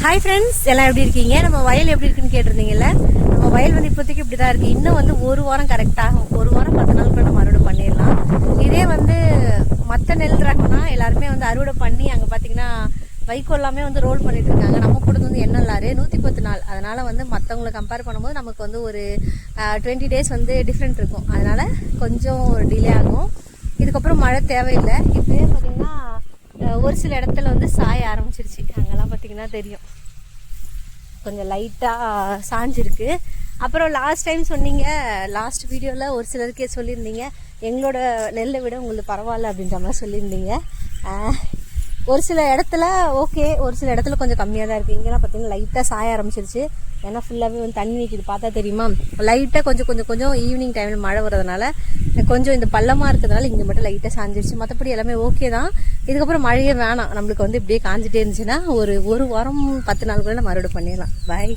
Hi friends, எல்லாம் எப்படி இருக்கீங்க? நம்ம வயல் எப்படி இருக்குன்னு கேட்டிருந்தீங்கல்ல. நம்ம வயல் வந்து இப்போதைக்கு இப்படி தான் இருக்குது. இன்னும் வந்து ஒரு வாரம் கரெக்டாகும். ஒரு வாரம் 10 நாளுக்குள்ள நம்ம அறுவடை பண்ணிடலாம். இதே வந்து மற்ற நெல் ரகம்னா எல்லாருமே வந்து அறுவடை பண்ணி அங்கே பார்த்தீங்கன்னா வைக்கோல் எல்லாமே வந்து ரோல் பண்ணிட்டு இருக்காங்க. நம்ம போடுறது வந்து என்ன லாரு 110 நாள். அதனால வந்து மற்றவங்களை கம்பேர் பண்ணும்போது நமக்கு வந்து ஒரு 20 டேஸ் வந்து டிஃப்ரெண்ட் இருக்கும். அதனால கொஞ்சம் டிலே ஆகும். இதுக்கப்புறம் மழை தேவையில்லை. இப்போயே பார்த்தீங்கன்னா ஒரு சில இடத்துல வந்து சாய ஆரம்பிச்சிருச்சு. அங்கெல்லாம் பார்த்தீங்கன்னா தெரியும், கொஞ்சம் லைட்டாக சாஞ்சிருக்கு. அப்புறம் லாஸ்ட் டைம் சொன்னீங்க, லாஸ்ட் வீடியோவில் ஒரு சிலருக்கே சொல்லியிருந்தீங்க, எங்களோட நெல்லை விட உங்களுக்கு பரவாயில்ல அப்படின்ற மாதிரி சொல்லியிருந்தீங்க. ஒரு சில இடத்துல ஓகே, ஒரு சில இடத்துல கொஞ்சம் கம்மியாக தான் இருக்குது. இங்கெல்லாம் பார்த்தீங்கன்னா லைட்டாக சாய ஆரம்பிச்சிருச்சு. ஏன்னா ஃபுல்லாகவே வந்து தண்ணி நிற்கிது, பார்த்தா தெரியுமா? லைட்டாக கொஞ்சம் ஈவினிங் டைமில் மழை வரதுனால கொஞ்சம் இந்த பள்ளமாக இருக்கிறதுனால இங்கே மட்டும் லைட்டாக சாஞ்சிருச்சு. மற்றபடி எல்லாமே ஓகே தான். இதுக்கப்புறம் மழையே வேணாம், நம்மளுக்கு வந்து இப்படியே காஞ்சிட்டே இருந்துச்சுன்னா ஒரு வாரம் 10 நாளுக்குள்ள நம்ம அறுவடை பண்ணிடலாம். பாய்.